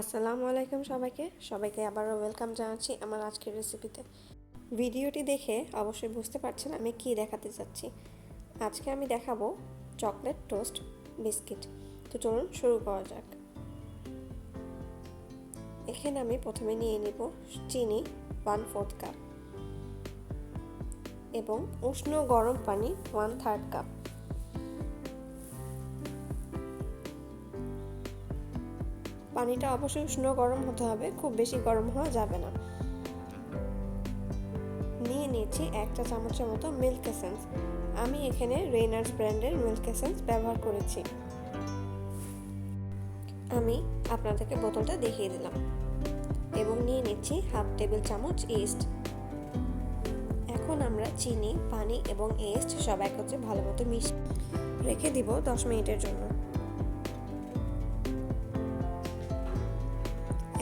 আসসালামু আলাইকুম সবাইকে আবারও ওয়েলকাম জানাচ্ছি আমার আজকের রেসিপিতে। ভিডিওটি দেখে অবশ্যই বুঝতে পারছেন আমি কি দেখাতে যাচ্ছি। আজকে আমি দেখাবো চকলেট টোস্ট বিস্কিট। তো চলুন শুরু করা যাক। এখানে আমি প্রথমে নিয়ে নিব চিনি 1/4 কাপ এবং উষ্ণ গরম পানি 1/3 কাপ। পানিটা অবশ্যই উষ্ণ গরম হতে হবে, খুব বেশি গরম হওয়া যাবে না। নিয়ে নিয়েছি 1 চা চামচের মতো মিল্ক এসেন্স। আমি এখানে রেইনার্স ব্র্যান্ডের মিল্ক এসেন্স ব্যবহার করেছি। আমি আপনাদেরকে বোতলটা দেখিয়ে দিলাম। এবং নিয়ে নিচ্ছি 1/2 টেবিল চামচ ইস্ট। এখন আমরা চিনি, পানি এবং ইস্ট সব একত্রে ভালো মতো মিশিয়ে রেখে দিব 10 মিনিটের জন্য।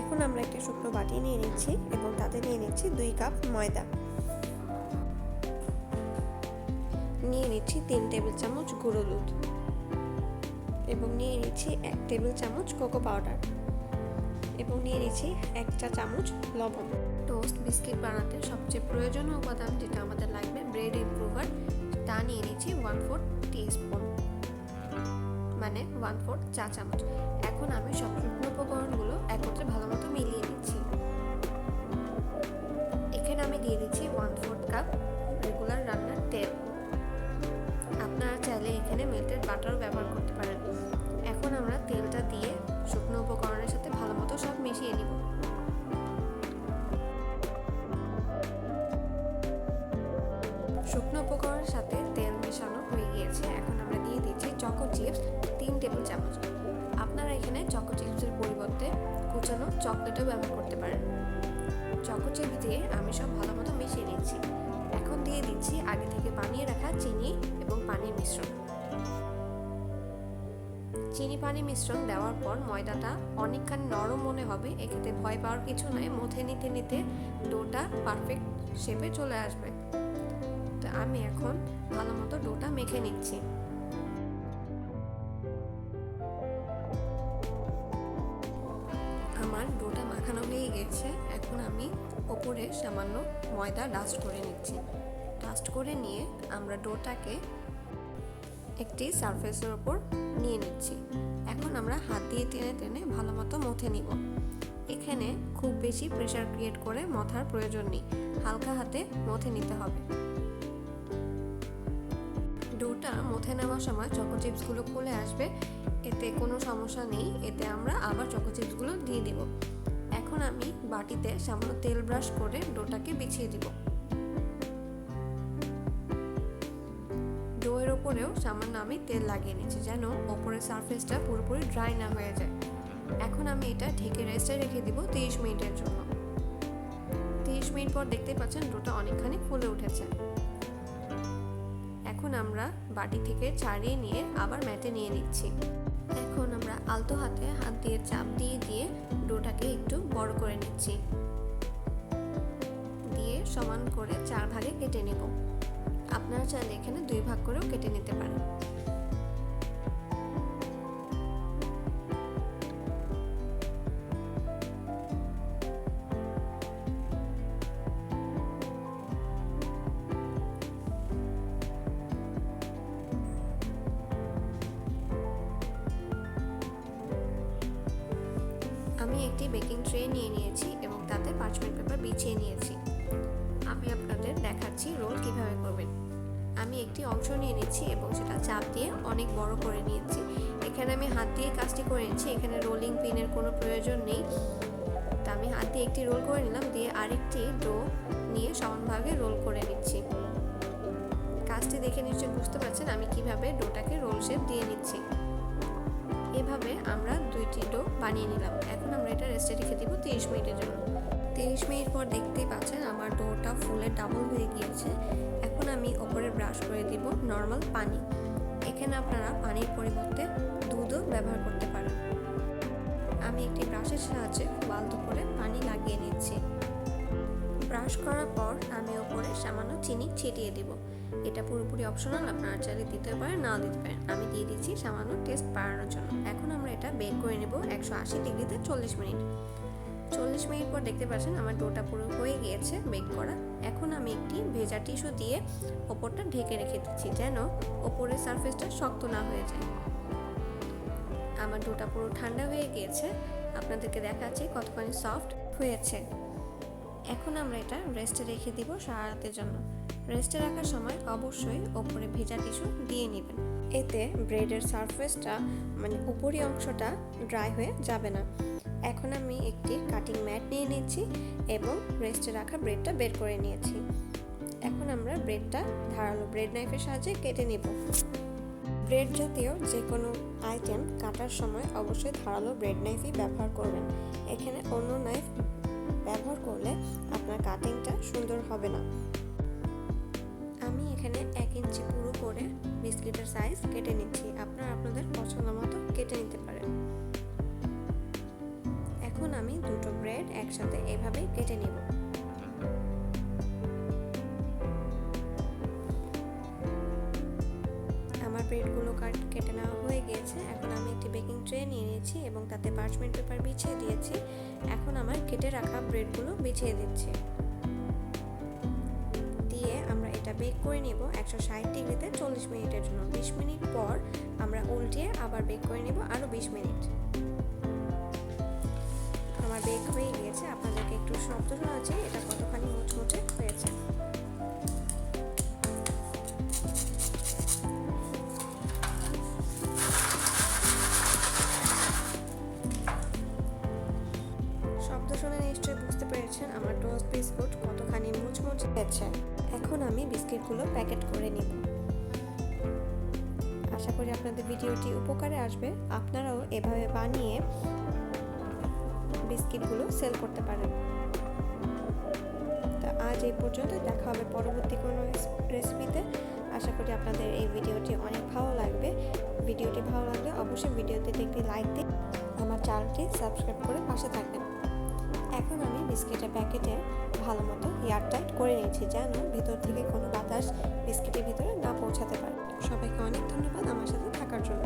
এখন আমরা একটা শুকনো বাটি নিয়ে নিচ্ছি এবং তাতে নিয়ে নিচ্ছি 2 কাপ ময়দা। নিয়ে নিচ্ছি 3 টেবিল চামচ গুঁড়ো দুধ এবং নিয়ে নিচ্ছি 1 টেবিল চামচ কোকো পাউডার এবং নিয়ে নিচ্ছি 1 চা চামচ লবণ। টোস্ট বিস্কিট বানাতে সবচেয়ে প্রয়োজনীয় উপাদান যেটা আমাদের লাগবে ব্রেড ইমপ্রুভার, তা নিয়ে নিচ্ছি 1/4 টিস্পুন, মানে 1/4 চা চামচ। এখন আমি সব শুকনো উপকরণগুলো একত্রে ভালো মতো মিলিয়ে নিচ্ছি। এখানে আমি দিয়ে দিচ্ছি 1/4 কাপ রেগুলার রান্নার তেল। আপনারা চাইলে এখানে মেল্টেড বাটারও ব্যবহার করতে পারেন। এখন আমরা তেলটা দিয়ে শুকনো উপকরণের সাথে ভালো মতো সব মিশিয়ে নিব। শুকনো উপকরণের সাথে তেল মেশানো হয়ে গিয়েছে। এখন আমরা দিয়ে দিচ্ছি চকো চিপস 3 টেবিল চামচ। আপনারা এখানে চকো চিপসের পরিবর্তে কুচানো চকলেটও ব্যবহার করতে পারেন। চকো চিপস দিয়ে আমি সব ভালো মতো মিশিয়ে নিচ্ছি। এখন দিয়ে দিচ্ছি আগে থেকে বানিয়ে রাখা চিনি এবং পানির মিশ্রণ। চিনি পানি মিশ্রণ দেওয়ার পর ময়দাটা অনেকখানি নরম মনে হবে, এক্ষেত্রে ভয় পাওয়ার কিছু নয়। মথে নিতে নিতে ডোটা পারফেক্ট শেপে চলে আসবে। তো আমি এখন ভালো মতো ডোটা মেখে নিচ্ছি। আমার ডোটা মাখানো হয়ে গেছে। এখন আমি ওপরে সামান্য ময়দা ডাস্ট করে নিচ্ছি। ডাস্ট করে নিয়ে আমরা ডোটাকে একটি সারফেসের ওপর নিয়ে নিচ্ছি। এখন আমরা হাত দিয়ে টেনে টেনে ভালো মতো মথে নিব। এখানে খুব বেশি প্রেসার ক্রিয়েট করে মথার প্রয়োজন নেই, হালকা হাতে মথে নিতে হবে। ডোটা মথে নেওয়ার সময় চকো চিপসগুলো খুলে আসবে, এতে কোনো সমস্যা নেই। এতে আমরা আবার চকো চিপসগুলো দিয়ে দিব। এখন আমি বাটিতে সামান্য তেল ব্রাশ করে ডোটাকে বিছিয়ে দিব। ডোয়ের ওপরেও সামান্য আমি তেল লাগিয়ে নিচ্ছি যেন ওপরের সারফেসটা পুরোপুরি ড্রাই না হয়ে যায়। এখন আমি এটা ঢেকে রেস্টে রেখে দিব 30 মিনিটের জন্য। 30 মিনিট পর দেখতে পাচ্ছেন ডোটা অনেকখানি ফুলে উঠেছে। এখন আমরা বাটি থেকে ছাড়িয়ে নিয়ে আবার ম্যাটে নিয়ে নিচ্ছি। এখন আমরা আলতো হাতে হাত দিয়ে চাপ দিয়ে দিয়ে ডোটাকে একটু বড় করে নিচ্ছি। দিয়ে সমান করে 4 ভাগে কেটে নেব। আপনারা চাইলে এখানে 2 ভাগ করেও কেটে নিতে পারেন। আমি একটি বেকিং ট্রে নিয়ে নিয়েছি এবং তাতে পার্চমেন্ট পেপার বিছিয়ে নিয়েছি। আমি আপনাদের দেখাচ্ছি রোল কিভাবে করবেন। আমি একটি অংশ নিয়ে নিচ্ছি এবং সেটা চাপ দিয়ে অনেক বড় করে নিয়েছি। এখানে আমি হাত দিয়ে কাজটি করে নিচ্ছি, এখানে রোলিং পিনের কোনো প্রয়োজন নেই। তা আমি হাত দিয়ে একটি রোল করে নিলাম, দিয়ে আরেকটি ডো নিয়ে সমানভাবে রোল করে নিচ্ছি। কাজটি দেখে নিশ্চয়ই বুঝতে পারছেন আমি কিভাবে ডোটাকে রোল শেপ দিয়ে নিচ্ছি। এভাবে আমরা 2টি ডো বানিয়ে নিলাম। এখন আমরা এটা রেস্টে রেখে দিব 30 মিনিটের জন্য। 30 মিনিট পর দেখতেই পাচ্ছেন আমার ডোটা ফুলে ডাবল হয়ে গিয়েছে। এখন আমি ওপরে ব্রাশ করে দিব নর্মাল পানি। এখানে আপনারা পানির পরিবর্তে দুধও ব্যবহার করতে পারেন। আমি একটি ব্রাশের সাহায্যে খুব আলতো করে পানি লাগিয়ে নিচ্ছি। ব্রাশ করার পর আমি ওপরে সামান্য চিনি ছিটিয়ে দিব। এটা পুরোপুরি অপশনাল, আপনারা চাইলে দিতে পারেন, নাও দিতে পারেন। আমি দিয়ে দিচ্ছি সামান্য টেস্ট বাড়ানোর জন্য। এখন আমরা এটা বেক করে নেব 180 ডিগ্রিতে 40 মিনিট। 40 মিনিট পর দেখতে পাচ্ছেন আমার ডোটা পুরো হয়ে গিয়েছে বেক করা। এখন আমি একটি ভেজা টিস্যু দিয়ে ওপরটা ঢেকে রেখে দিচ্ছি যেন ওপরের সারফেসটা শক্ত না হয়ে যায়। আমার ডোটা পুরো ঠান্ডা হয়ে গিয়েছে, আপনাদেরকে দেখাচ্ছি কতখানি সফট হয়েছে। এখন আমরা এটা রেস্টে রেখে দিব সারা রাতের জন্য। রেস্টে রাখার সময় অবশ্যই ওপরে ভেজা টিস্যু দিয়ে নেবেন, এতে ব্রেডের সারফেসটা মানে উপরি অংশটা ড্রাই হয়ে যাবে না। এখন আমি একটি কাটিং ম্যাট নিয়ে নিচ্ছি এবং রেস্টে রাখা ব্রেডটা বের করে নিয়েছি। এখন আমরা ব্রেডটা ধারালো ব্রেড নাইফের সাহায্যে কেটে নেব। ব্রেড জাতীয় যে কোনো আইটেম কাটার সময় অবশ্যই ধারালো ব্রেড নাইফই ব্যবহার করবেন। এখানে অন্য নাইফ ব্যবহার করলে আপনার কাটিংটা সুন্দর হবে না। আমি এখানে 1 ইঞ্চি পুরো করে বিস্কিটের সাইজ কেটে নিচ্ছি, আপনারা আপনাদের পছন্দ মতো কেটে নিতে পারেন। এখন আমি দুটো ব্রেড একসাথে এভাবে কেটে নিব। আমার ব্রেডগুলো কেটে নেওয়া হয়ে গিয়েছে। এখন আমি একটি বেকিং ট্রে নিয়ে নিয়েছি এবং তাতে পার্চমেন্ট পেপার বিছিয়ে দিয়েছি। এখন আমার কেটে রাখা ব্রেডগুলো বিছিয়ে দিচ্ছি, দিয়ে আমরা এটা বেক করে নিব 160 ডিগ্রিতে 40 মিনিটের জন্য। 20 মিনিট পর আমরা উল্টিয়ে আবার বেক করে নিব আরও 20 মিনিট। আমার বেক হয়ে গিয়েছে, আপনাদেরকে একটু শব্দ শোনাচ্ছি এটা কতখানি মুচমুচে হয়েছে। শব্দ শুনে নিশ্চয়ই বুঝতে পেরেছেন আমার টোস্ট বিস্কুট কতখানি মুচমুচে হয়েছে। এখন আমি বিস্কিটগুলো প্যাকেট করে নিব। আশা করি আপনাদের ভিডিওটি উপকারে আসবে, আপনারাও এভাবে বানিয়ে বিস্কিটগুলো সেল করতে পারেন। তো আজ এই পর্যন্ত, দেখা হবে পরবর্তী কোনো রেসিপিতে। আশা করি আপনাদের এই ভিডিওটি অনেক ভালো লাগবে। ভিডিওটি ভালো লাগলে অবশ্যই ভিডিওতে একটি লাইক দিন, আমার চ্যানেলটি সাবস্ক্রাইব করে পাশে থাকবেন। এখন আমি বিস্কিটের প্যাকেটে ভালো মতো এয়ারটাইট করে নিয়েছি যেন ভিতর থেকে কোনো বাতাস বিস্কিটের ভিতরে না পৌঁছাতে পারে। সবাইকে অনেক ধন্যবাদ আমার সাথে থাকার জন্য।